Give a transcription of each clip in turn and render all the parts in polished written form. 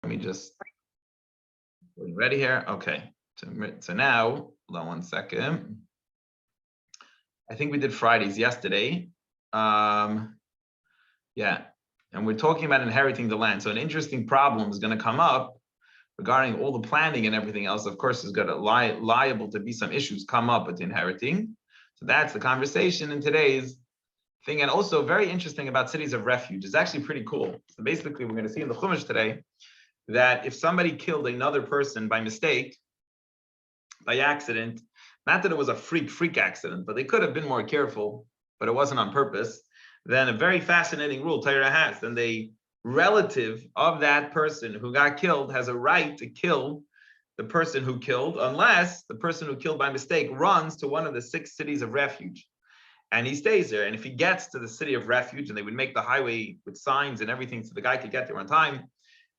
Let me just, ready here? Okay. So now, hold on one second. I think we did Fridays yesterday. Yeah. And we're talking about inheriting the land. So an interesting problem is going to come up regarding all the planning and everything else. Of course, there's going to liable to be some issues come up with inheriting. So that's the conversation in today's thing. And also very interesting about cities of refuge. It's actually pretty cool. So basically, we're going to see in the Chumash today that if somebody killed another person by mistake, by accident, not that it was a freak accident, but they could have been more careful, but it wasn't on purpose, then a very fascinating rule Torah has. Then the relative of that person who got killed has a right to kill the person who killed, unless the person who killed by mistake runs to one of the 6 cities of refuge. And he stays there. And if he gets to the city of refuge, and they would make the highway with signs and everything so the guy could get there on time,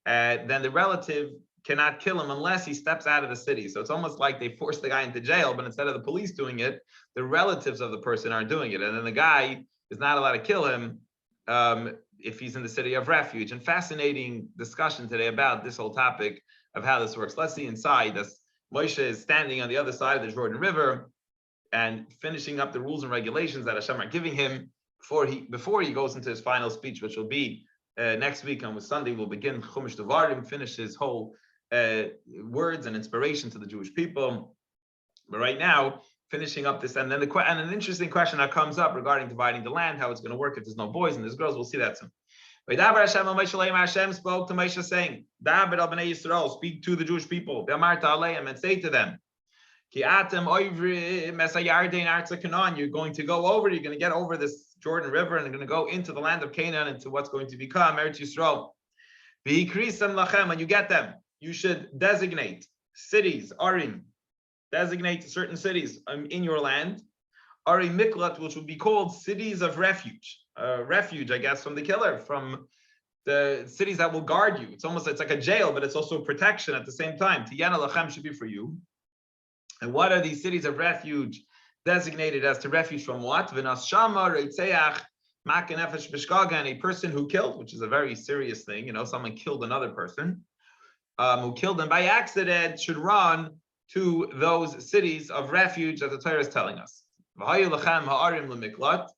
then the relative cannot kill him unless he steps out of the city. So it's almost like they force the guy into jail, but instead of the police doing it, the relatives of the person are doing it. And then the guy is not allowed to kill him if he's in the city of refuge. And fascinating discussion today about this whole topic of how this works. Let's see inside. As Moshe is standing on the other side of the Jordan River and finishing up the rules and regulations that Hashem are giving him before he goes into his final speech, which will be next week on Sunday. We'll begin Chumash Devarim, finish his whole words and inspiration to the Jewish people. But right now, finishing up this, and then an interesting question that comes up regarding dividing the land, how it's going to work if there's no boys and there's girls. We'll see that soon. Hashem spoke to Moshe saying, David al bnei Yisrael, speak to the Jewish people, and say to them, you're going to go over, you're going to get over this Jordan River and you're going to go into the land of Canaan, into what's going to become Eretz Yisrael. When you get them, you should designate cities, Arim, designate certain cities in your land, Arim Miklat, which will be called cities of refuge. Refuge, I guess, from the killer, from the cities that will guard you. It's like a jail, but it's also protection at the same time. Tiyana Lachem should be for you. And what are these cities of refuge designated as to refuge from what? V'nas shama reitzeach mak nefesh b'shkagan, a person who killed, which is a very serious thing. Someone killed another person, who killed them by accident, should run to those cities of refuge that the Torah is telling us. V'hayu lachem ha'arim l'miklat,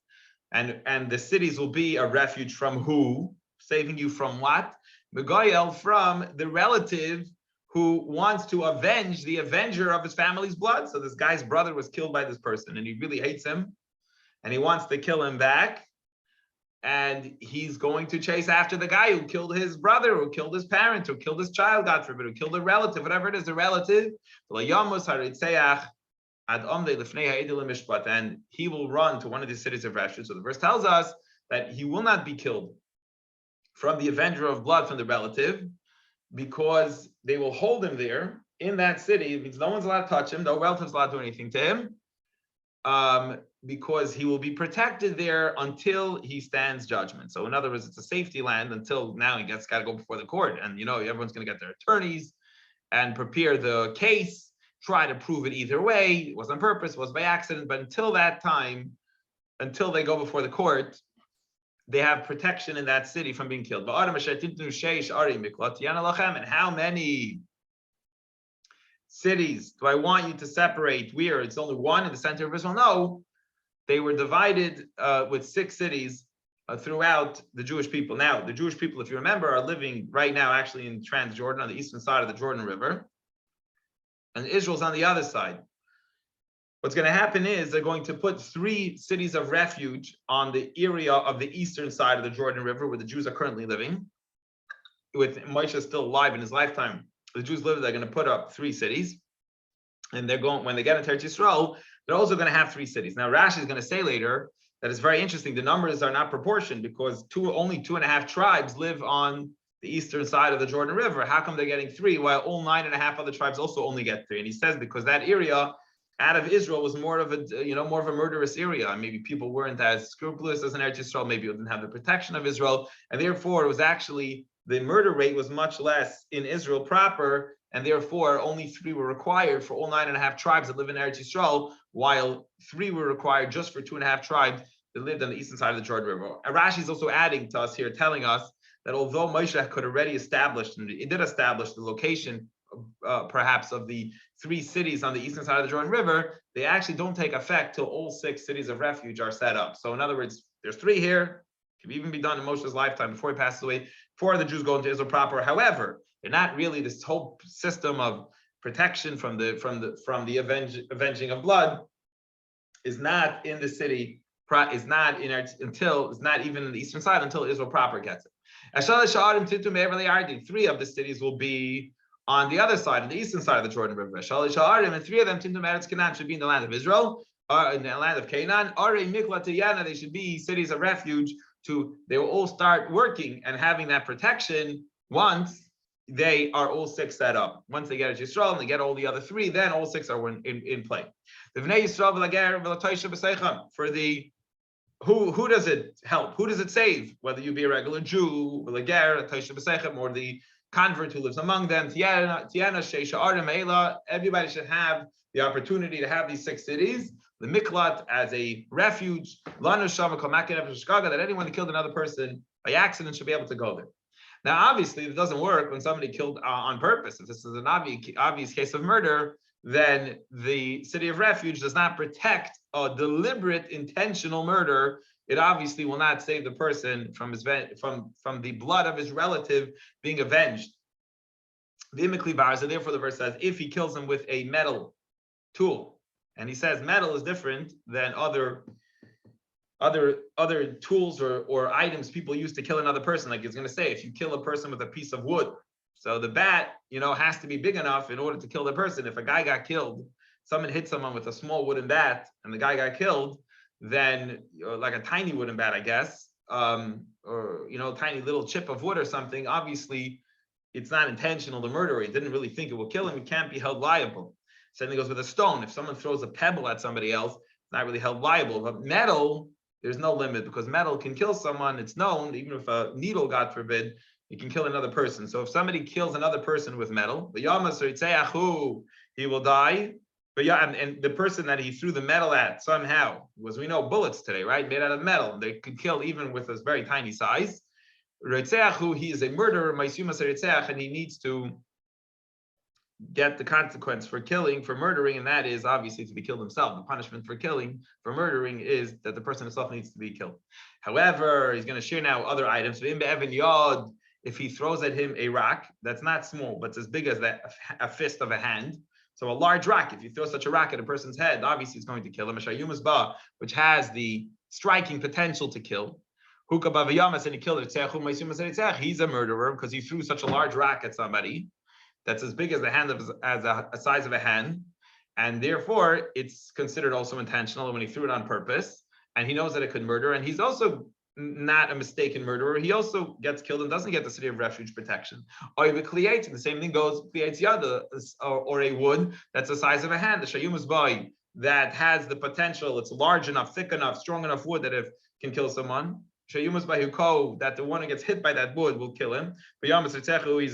and the cities will be a refuge from who? Saving you from what? Megoyel, from the relative who wants to avenge the avenger of his family's blood. So this guy's brother was killed by this person, and he really hates him, and he wants to kill him back. And he's going to chase after the guy who killed his brother, who killed his parent, who killed his child, God forbid, who killed a relative, whatever it is, a relative. And he will run to one of these cities of refuge. So the verse tells us that he will not be killed from the avenger of blood, from the relative, because they will hold him there in that city. It means no one's allowed to touch him, no relative's allowed to do anything to him, because he will be protected there until he stands judgment. So in other words, it's a safety land until now. He got to go before the court, and everyone's going to get their attorneys and prepare the case, try to prove it either way. It was on purpose, it was by accident, but until that time, until they go before the court, they have protection in that city from being killed. And how many cities do I want you to separate? Where it's only one in the center of Israel? No, they were divided with 6 cities throughout the Jewish people. Now, the Jewish people, if you remember, are living right now actually in Transjordan, on the eastern side of the Jordan River, and Israel's on the other side. What's going to happen is they're going to put 3 cities of refuge on the area of the eastern side of the Jordan River where the Jews are currently living. With Moshe still alive in his lifetime, the Jews live, they're going to put up 3 cities. And they're going, when they get into Eretz Yisrael, they're also going to have 3 cities. Now, Rashi is going to say later that it's very interesting. The numbers are not proportioned because only 2.5 tribes live on the eastern side of the Jordan River. How come they're getting 3 while all 9.5 other tribes also only get 3? And he says because that area out of Israel was more of a murderous area. Maybe people weren't as scrupulous as in Eretz Yisrael. Maybe it didn't have the protection of Israel, and therefore it was actually the murder rate was much less in Israel proper, and therefore only 3 were required for all 9.5 tribes that live in Eretz Yisrael, while 3 were required just for 2.5 tribes that lived on the eastern side of the Jordan River. And Rashi is also adding to us here, telling us that although Moshe could already establish, and it did establish the location, perhaps of the 3 cities on the eastern side of the Jordan River, they actually don't take effect till all 6 cities of refuge are set up. So in other words, there's 3 here. Could even be done in Moshe's lifetime before he passes away, before the Jews go into Israel proper. However, they're not really this whole system of protection from the avenging of blood is not in the city, is not in until it's not even in the eastern side until Israel proper gets it. 3 of the cities will be on the other side, on the eastern side of the Jordan River. And 3 of them should be in the land of Israel, in the land of Canaan. They should be cities of refuge. They will all start working and having that protection once they are all 6 set up. Once they get Yisrael and they get all the other 3, then all 6 are in play. For the who does it help? Who does it save? Whether you be a regular Jew, or the convert who lives among them. Everybody should have the opportunity to have these 6 cities. The miklat as a refuge. That anyone who killed another person by accident should be able to go there. Now, obviously, it doesn't work when somebody killed on purpose. If this is an obvious case of murder, then the city of refuge does not protect a deliberate, intentional murder. It obviously will not save the person from the blood of his relative being avenged. So therefore, the verse says, if he kills him with a metal tool, and he says metal is different than other tools or items people use to kill another person. Like it's going to say, if you kill a person with a piece of wood, so the bat, has to be big enough in order to kill the person. If a guy got killed, someone hit someone with a small wooden bat, and the guy got killed, then like a tiny wooden bat, I guess, or tiny little chip of wood or something. Obviously, it's not intentional. The murderer, he didn't really think it will kill him. He can't be held liable. Same thing goes with a stone. If someone throws a pebble at somebody else, it's not really held liable. But metal, there's no limit because metal can kill someone. It's known, even if a needle, God forbid, it can kill another person. So if somebody kills another person with metal, he will die. But and the person that he threw the metal at somehow, was we know bullets today, right? Made out of metal. They could kill even with a very tiny size. He is a murderer, and he needs to get the consequence for murdering, and that is obviously to be killed himself. The punishment for murdering is that the person himself needs to be killed. However, he's going to share now other items. If he throws at him a rock that's not small, but it's as big as a fist of a hand. So a large rock, if you throw such a rock at a person's head, obviously it's going to kill him. Which has the striking potential to kill. And he killed it. He's a murderer because he threw such a large rock at somebody that's as big as the hand as a size of a hand, and therefore it's considered also intentional when he threw it on purpose, and he knows that it could murder, and he's also not a mistaken murderer. He also gets killed and doesn't get the city of refuge protection. Or the same thing goes or a wood that's the size of a hand, the shayumas boy that has the potential. It's large enough, thick enough, strong enough wood that it can kill someone. Shayumas bahuko, that the one who gets hit by that wood will kill him. He's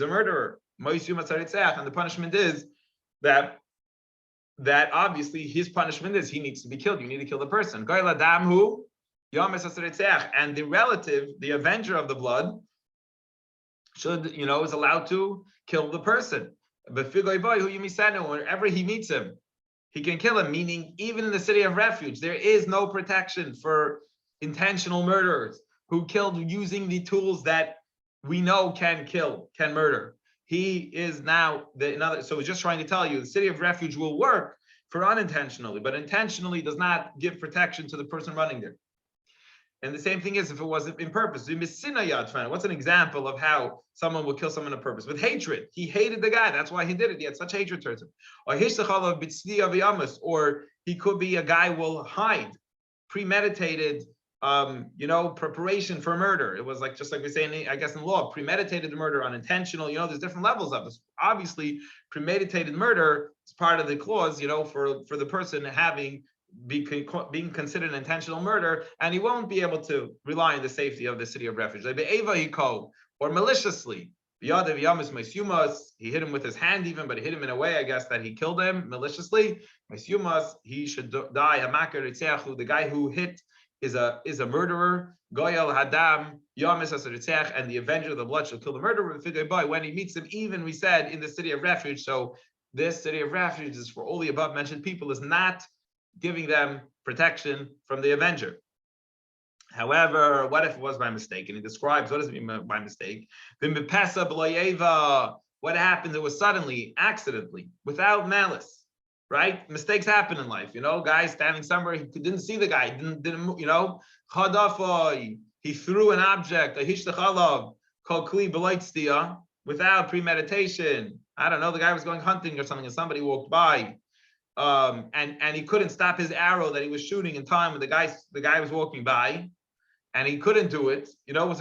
a murderer. And the punishment is that obviously his punishment is he needs to be killed. You need to kill the person. And the relative, the avenger of the blood, should, is allowed to kill the person. But whenever he meets him, he can kill him, meaning even in the city of refuge, there is no protection for intentional murderers who killed using the tools that we know can murder. He is now so he's just trying to tell you the city of refuge will work for unintentionally, but intentionally does not give protection to the person running there. And the same thing is if it wasn't in purpose. What's an example of how someone will kill someone on purpose? With hatred. He hated the guy. That's why he did it. He had such hatred towards him. Or he could be a guy will hide, premeditated, preparation for murder. It was just like we say, I guess in law, premeditated murder, unintentional. There's different levels of this. Obviously, premeditated murder is part of the clause, for the person being considered an intentional murder, and he won't be able to rely on the safety of the city of refuge. Or maliciously. He hit him with his hand even, but he hit him in a way, I guess, that he killed him maliciously. He should die. The guy who hit is a murderer. Goyal Hadam Yamis Asaritzech, and the avenger of the blood shall kill the murderer. When he meets him, even we said in the city of refuge. So this city of refuge is for all the above mentioned people, is not giving them protection from the avenger. However, what if it was by mistake? And he describes what does it mean by mistake. What happened? It was suddenly, accidentally, without malice. Right? Mistakes happen in life. Guy standing somewhere, he didn't see the guy, didn't he threw an object, a hishtachalav, called kli b'loitztia, without premeditation. I don't know, the guy was going hunting or something, and somebody walked by. And he couldn't stop his arrow that he was shooting in time when the guy was walking by, and he couldn't do it. It was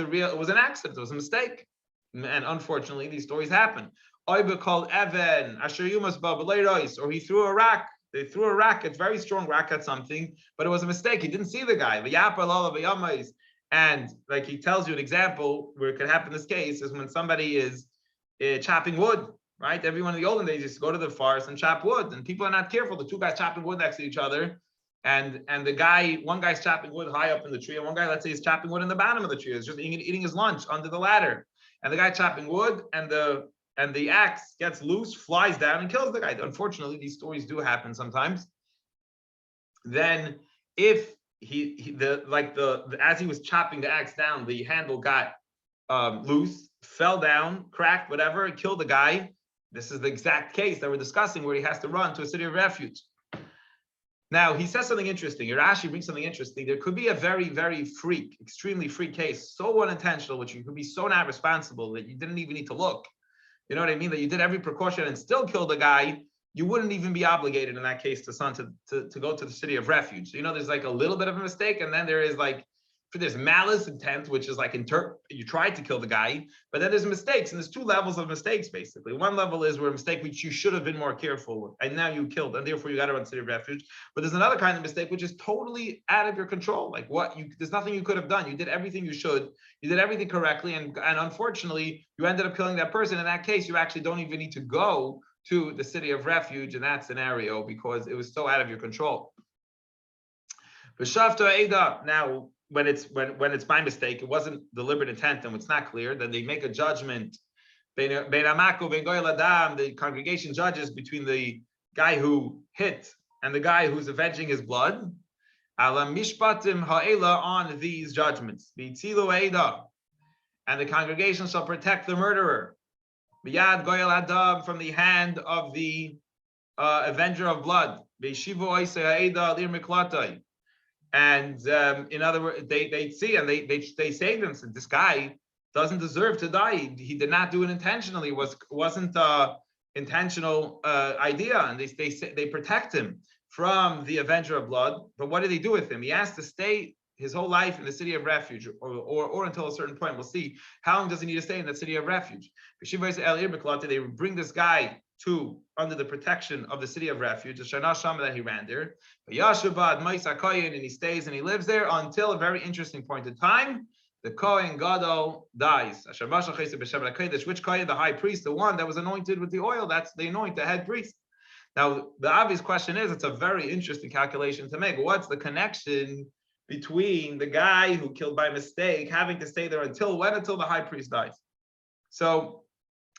an accident, it was a mistake. And unfortunately, these stories happen. Oiba called Evan, Asher Yumas Babalerois, or he threw a rock. They threw a rock, it's very strong rock at something, but it was a mistake. He didn't see the guy. And like he tells you an example where it could happen in this case is when somebody is chopping wood, right? Everyone in the olden days used to go to the forest and chop wood, and people are not careful. The two guys chopping wood next to each other, and one guy's chopping wood high up in the tree, and one guy, let's say, is chopping wood in the bottom of the tree. Is just eating his lunch under the ladder, and the guy chopping wood, and the axe gets loose, flies down, and kills the guy. Unfortunately, these stories do happen sometimes. Then, if as he was chopping the axe down, the handle got loose, fell down, cracked, whatever, killed the guy. This is the exact case that we're discussing, where he has to run to a city of refuge. Now, he says something interesting. Rashi brings something interesting. There could be a very, very extremely freak case, so unintentional, which you could be so not responsible that you didn't even need to look. You know what I mean? That you did every precaution and still killed a guy. You wouldn't even be obligated in that case to go to the city of refuge. So, there's like a little bit of a mistake, and then there is there's malice intent, which is you tried to kill the guy, but then there's mistakes, and there's two levels of mistakes basically. One level is where a mistake which you should have been more careful with, and now you killed, and therefore you got to run to the city of refuge. But there's another kind of mistake which is totally out of your control. There's nothing you could have done. You did everything you should. You did everything correctly, and unfortunately, you ended up killing that person. In that case, you actually don't even need to go to the city of refuge in that scenario because it was so out of your control. Now, when it's by mistake, it wasn't deliberate intent, and it's not clear, then they make a judgment. The congregation judges between the guy who hit and the guy who's avenging his blood. On these judgments. And the congregation shall protect the murderer from the hand of the avenger of blood. And in other words, they see and they say to him, this guy doesn't deserve to die. He did not do it intentionally. It wasn't intentional idea, and they protect him from the avenger of blood. But what do they do with him? He has to stay his whole life in the city of refuge, or until a certain point. We'll see how long does he need to stay in that city of refuge. They bring this guy to under the protection of the city of refuge, the Shana Shama that he ran there. And he stays and he lives there until a very interesting point in time. The Kohen Gadol dies. Which Kohen? The high priest, the one that was anointed with the oil. That's the head priest. Now, the obvious question is, it's a very interesting calculation to make. What's the connection between the guy who killed by mistake having to stay there until when? Until the high priest dies. So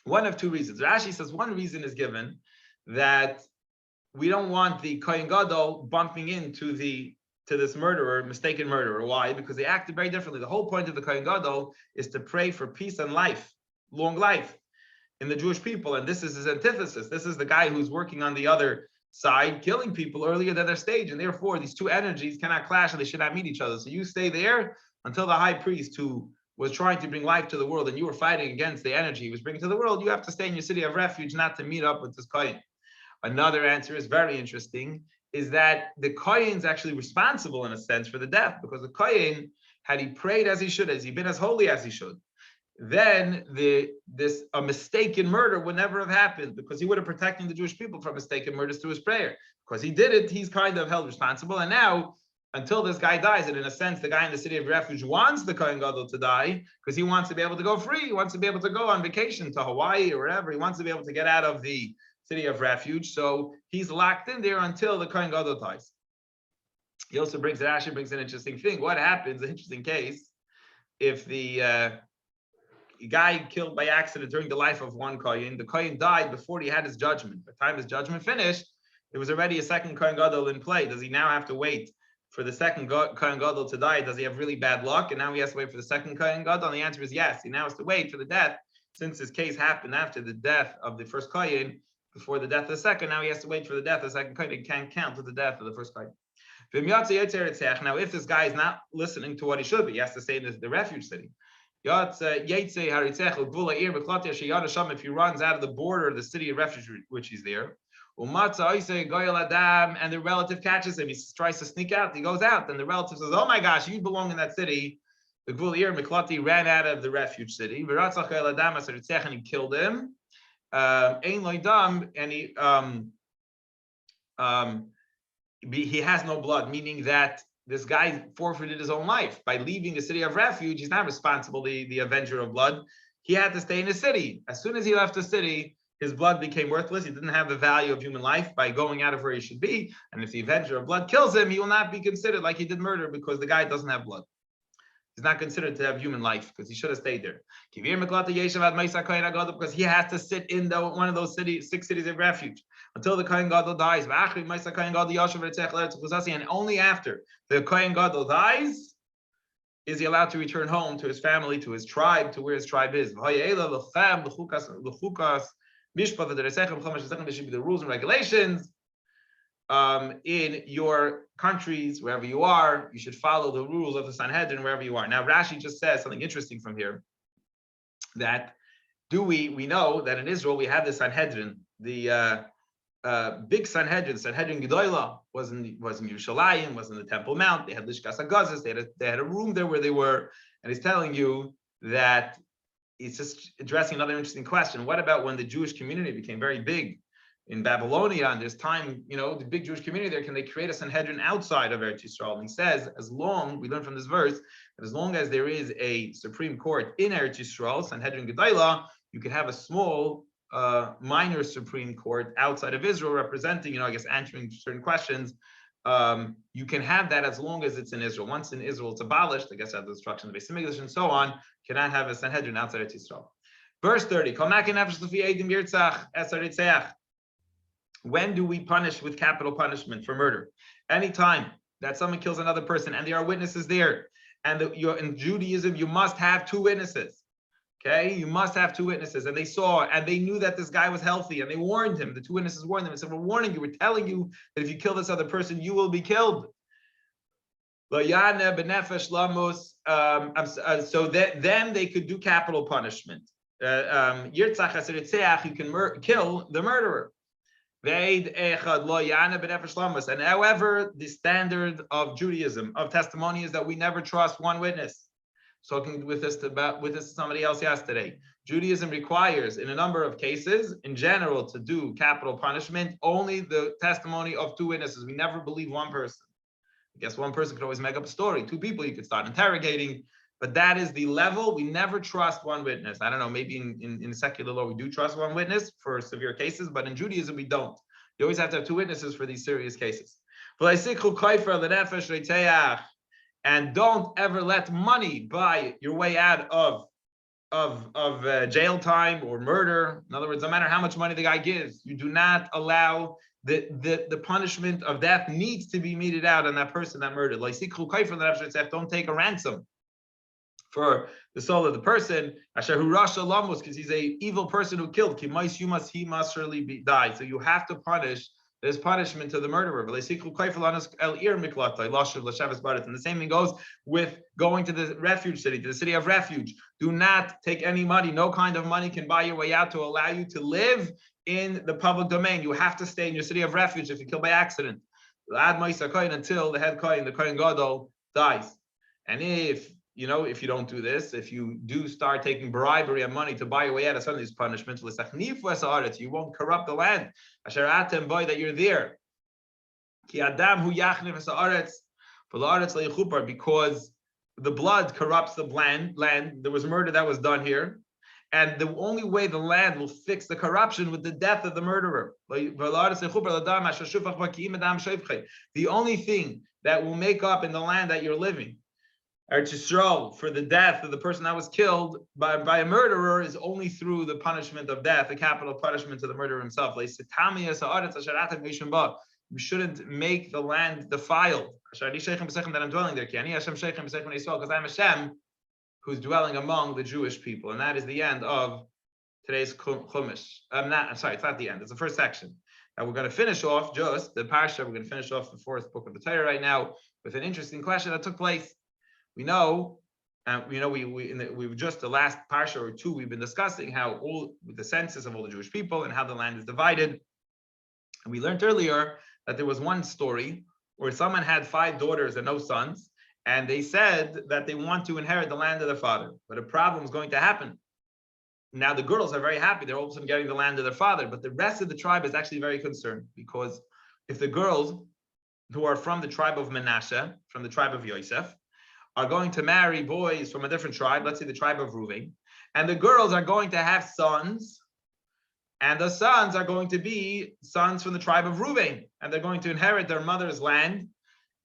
one of two reasons. Rashi says one reason is given that we don't want the Kohen Gadol bumping into this murderer, mistaken murderer. Why? Because they acted very differently. The whole point of the Kohen Gadol is to pray for peace and life, long life in the Jewish people. And this is his antithesis. This is the guy who's working on the other side, killing people earlier than their stage. And therefore, these two energies cannot clash and they should not meet each other. So you stay there until the high priest, who was trying to bring life to the world, and you were fighting against the energy he was bringing to the world, you have to stay in your city of refuge, not to meet up with this Kohen. Another answer is very interesting, is that the Kohen is actually responsible in a sense for the death, because the Kohen, had he prayed as he should, has he been as holy as he should, then a mistaken murder would never have happened, because he would have protected the Jewish people from mistaken murders through his prayer. Because he did it, he's kind of held responsible. And now, until this guy dies, and in a sense, the guy in the city of refuge wants the Kohen Gadol to die because he wants to be able to go free. He wants to be able to go on vacation to Hawaii or wherever. He wants to be able to get out of the city of refuge. So he's locked in there until the Kohen Gadol dies. He also brings it. Actually, brings an interesting thing. What happens? An interesting case if the guy killed by accident during the life of one kohen. The kohen died before he had his judgment. By the time his judgment finished, there was already a second kohen gadol in play. Does he now have to wait for the second kohen gadol to die? Does he have really bad luck, and now he has to wait for the second kohen gadol? And the answer is yes. He now has to wait for the death, since his case happened after the death of the first kohen, before the death of the second. Now he has to wait for the death of the second kohen. He can't count to the death of the first kohen. Now, if this guy is not listening to what he should be, he has to stay in the refuge city. If he runs out of the border of the city of refuge which he's there, and the relative catches him, he tries to sneak out, he goes out, and the relative says, "Oh my gosh, you belong in that city." The Gvul Ir Miklati ran out of the refuge city, and he killed him. And he has no blood, meaning that this guy forfeited his own life by leaving the city of refuge. He's not responsible, the avenger of blood. He had to stay in the city. As soon as he left the city, his blood became worthless. He didn't have the value of human life by going out of where he should be. And if the avenger of blood kills him, he will not be considered like he did murder, because the guy doesn't have blood. He's not considered to have human life because he should have stayed there. Because he has to sit in one of those 6 cities of refuge until the Kohen Gadol dies. And only after the Kohen Gadol dies is he allowed to return home to his family, to his tribe, to where his tribe is. There should be the rules and regulations. In your countries, wherever you are, you should follow the rules of the Sanhedrin wherever you are. Now, Rashi just says something interesting from here, that we know that in Israel we have the Sanhedrin, the big Sanhedrin Gedolah was in Yerushalayim, was in the Temple Mount. They had Lishkas HaGazos, they had a room there where they were, and he's telling you that it's just addressing another interesting question. What about when the Jewish community became very big in Babylonia, and there's time, the big Jewish community there, can they create a Sanhedrin outside of Eretz Yisrael? And he says, we learn from this verse, that as long as there is a Supreme Court in Eretz Yisrael, Sanhedrin Gedolah, you can have a small, minor Supreme Court outside of Israel representing, answering certain questions. You can have that as long as it's in Israel. Once in Israel, it's abolished, after the destruction of the Beis Hamikdash and so on, cannot have a Sanhedrin outside Eretz Yisrael. Verse 30, when do we punish with capital punishment for murder? Anytime that someone kills another person and there are witnesses there, and in Judaism, you must have 2 witnesses. Okay, you must have 2 witnesses, and they saw and they knew that this guy was healthy, and they warned him. The 2 witnesses warned them and said, "We're warning you. We're telling you that if you kill this other person, you will be killed." So then they could do capital punishment. You can kill the murderer. And however, the standard of Judaism, of testimony, is that we never trust one witness. Talking with this to somebody else yesterday. Judaism requires, in a number of cases, in general, to do capital punishment, only the testimony of 2 witnesses. We never believe one person. I guess one person could always make up a story. 2 people you could start interrogating, but that is the level. We never trust one witness. I don't know, maybe in secular law we do trust one witness for severe cases, but in Judaism we don't. You always have to have 2 witnesses for these serious cases. And don't ever let money buy your way out of jail time or murder. In other words, no matter how much money the guy gives, you do not allow the punishment of death needs to be meted out on that person that murdered. Don't take a ransom for the soul of the person, because he's an evil person who killed. He must surely die. So you have to punish. There's punishment to the murderer. And the same thing goes with going to the refuge city, to the city of refuge. Do not take any money. No kind of money can buy your way out to allow you to live in the public domain. You have to stay in your city of refuge if you're killed by accident until the head kohen, the Kohen Gadol, dies. And if you don't do this, if you do start taking bribery and money to buy your way out of some of these punishments, you won't corrupt the land that you're there. Because the blood corrupts the land. There was murder that was done here. And the only way the land will fix the corruption with the death of the murderer. The only thing that will make up in the land that you're living. Eretz Yisrael, for the death of the person that was killed by a murderer, is only through the punishment of death, the capital punishment to the murderer himself. You shouldn't make the land defiled. That I'm dwelling there. Because I'm Hashem who's dwelling among the Jewish people. And that is the end of today's Chumash. I'm sorry, it's not the end. It's the first section. Now we're going to finish off just the Parsha. We're going to finish off the fourth book of the Torah right now with an interesting question that took place. We know, we've just the last Parsha or two, we've been discussing how all the census of all the Jewish people and how the land is divided. And we learned earlier that there was one story where someone had 5 daughters and no sons, and they said that they want to inherit the land of their father. But a problem is going to happen. Now the girls are very happy; they're all of a sudden getting the land of their father. But the rest of the tribe is actually very concerned, because if the girls who are from the tribe of Menashe, from the tribe of Yosef, are going to marry boys from a different tribe, let's say the tribe of Reuven, and the girls are going to have sons, and the sons are going to be sons from the tribe of Reuven, and they're going to inherit their mother's land,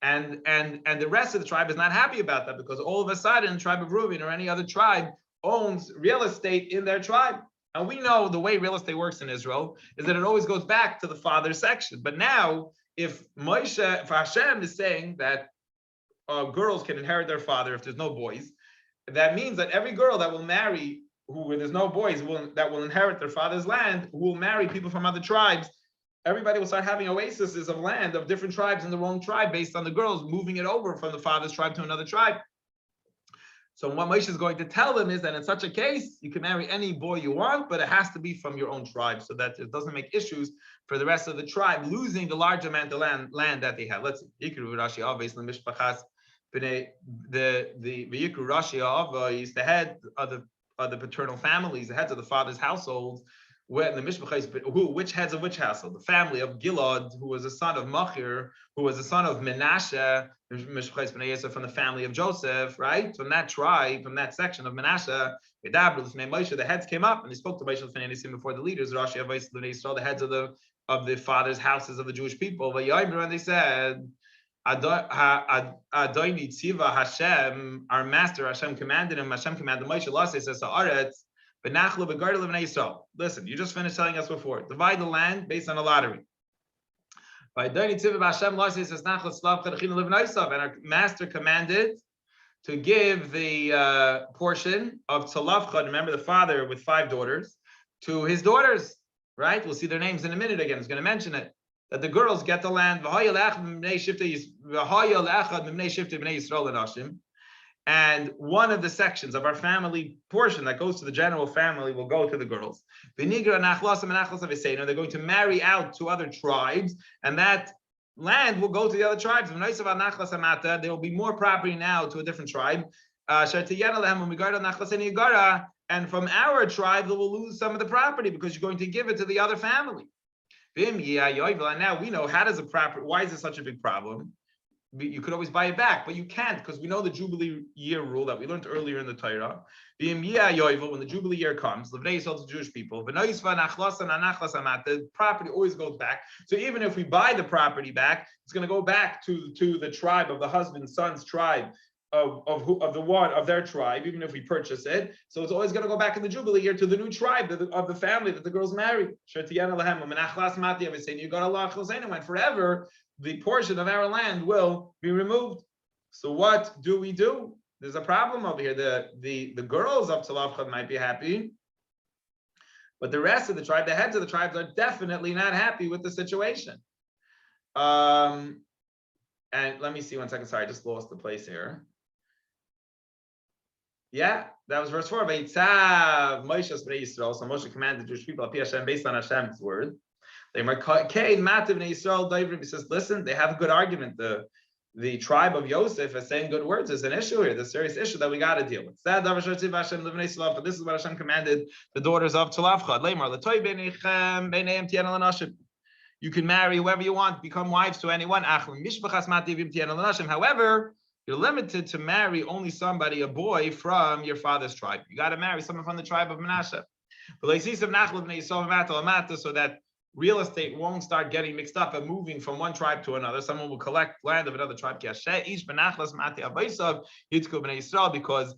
and the rest of the tribe is not happy about that, because all of a sudden the tribe of Reuven or any other tribe owns real estate in their tribe. And we know the way real estate works in Israel is that it always goes back to the father's section. But now, if Hashem is saying that girls can inherit their father if there's no boys, that means that every girl that will marry where there's no boys that will inherit their father's land, who will marry people from other tribes, everybody will start having oases of land of different tribes in the wrong tribe based on the girls moving it over from the father's tribe to another tribe. So what Moshe is going to tell them is that in such a case, you can marry any boy you want, but it has to be from your own tribe, so that it doesn't make issues for the rest of the tribe losing the large amount of land that they have. Let's see. The V'yikru Rashi Ava is the head of the paternal families, the heads of the father's households. When the Mishpachas, which heads of which household? The family of Gilad, who was a son of Machir, who was a son of Menashe, Mishpachas Bnei Yosef from the family of Joseph, right? From that tribe, from that section of Menashe, the heads came up and they spoke to Moshe before the leaders, Rashi Avos Bnei Yisrael, the heads of the father's houses of the Jewish people. And they said, Adoni Tziva Hashem, our master Hashem commanded him. Hashem commanded Moshe. Laseh says Haaretz. Listen, you just finished telling us before. Divide the land based on a lottery. And our master commanded to give the portion of Tzalafcha, remember the father with 5 daughters, to his daughters, right? We'll see their names in a minute again. He's going to mention it. That the girls get the land. And one of the sections of our family portion that goes to the general family will go to the girls. They're going to marry out to other tribes, and that land will go to the other tribes. There will be more property now to a different tribe. And from our tribe, they will lose some of the property because you're going to give it to the other family. And now we know why is this such a big problem? You could always buy it back, but you can't, because we know the Jubilee year rule that we learned earlier in the Torah. When the Jubilee year comes, the Jewish people, the property always goes back. So even if we buy the property back, it's going to go back to the tribe of the husband's son's tribe of their tribe, even if we purchase it. So it's always going to go back in the Jubilee year to the new tribe of the family that the girls marry. And forever, the portion of our land will be removed. So what do we do? There's a problem over here. The girls of Tzalafcha might be happy, but the rest of the tribe, the heads of the tribes, are definitely not happy with the situation. And let me see 1 second. Sorry, I just lost the place here. Yeah, that was verse 4. Vayitzav Moshe Bnei Yisrael. So Moshe commanded the Jewish people based on Hashem's word. He says, listen, they have a good argument. The tribe of Yosef is saying good words. There's an issue here. There's a serious issue that we got to deal with. But this is what Hashem commanded the daughters of Tzalafcha. You can marry whoever you want, become wives to anyone. However, you're limited to marry only somebody, a boy from your father's tribe. You got to marry someone from the tribe of Menashe. So that real estate won't start getting mixed up and moving from one tribe to another. Someone will collect land of another tribe, because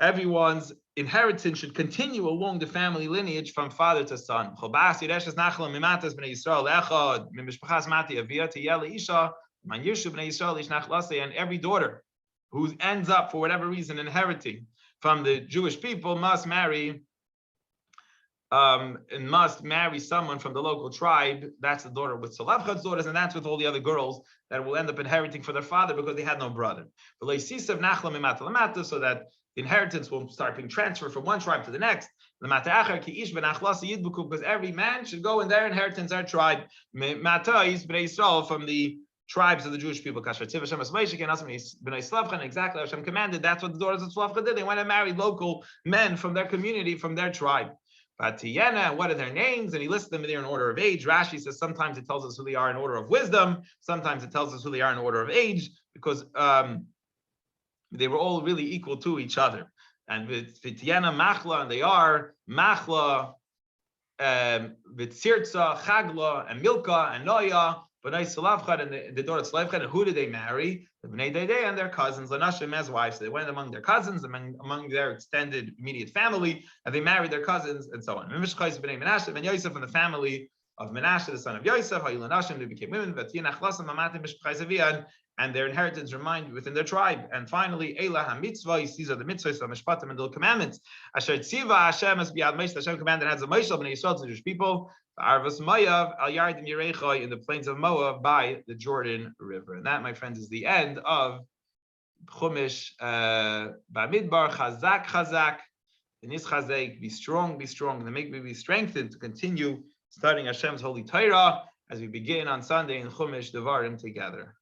everyone's inheritance should continue along the family lineage from father to son. And every daughter who ends up, for whatever reason, inheriting from the Jewish people must marry someone from the local tribe. That's the daughter with Salavchad's daughters, and that's with all the other girls that will end up inheriting for their father because they had no brother. So that the inheritance will start being transferred from one tribe to the next. Because every man should go in their inheritance, their tribe, from the tribes of the Jewish people. Exactly Hashem commanded. That's what the daughters of Tzlafcha did. They went and married local men from their community, from their tribe. Batiyena, what are their names? And he lists them there in order of age. Rashi says sometimes it tells us who they are in order of wisdom. Sometimes it tells us who they are in order of age, because they were all really equal to each other. And with Tiana, Machla, and they are Machla, Vitzirtza, Chagla, and Milka, and Noya, B'nai Salavchad, and the daughter of Salavchad. And who did they marry? The B'nai Dede and their cousins, Lanashim as wives. So they went among their cousins, among their extended immediate family, and they married their cousins, and so on. Mimishchais B'nai Menashe, and Yosef from the family of Menashe, the son of Yosef, Hayilanashim, they became women, Vatina Chlasam, Mamatim, Mishchais Avian, and their inheritance remained within their tribe. And finally, Eila HaMitzvah, these are the mitzvahs of Mishpatim and the commandments. Asher Tziva Hashem as B'yad Moshe, Hashem commanded has a Moshe B'nai Yisrael to the Jewish people, Arvas Moav Al Yardim Yerechai, in the plains of Moab by the Jordan River. And that, my friends, is the end of Chumash Bamidbar. Chazak, Chazak, in this Chazak, be strong, and make me be strengthened to continue studying Hashem's holy Torah as we begin on Sunday in Chumash Devarim together.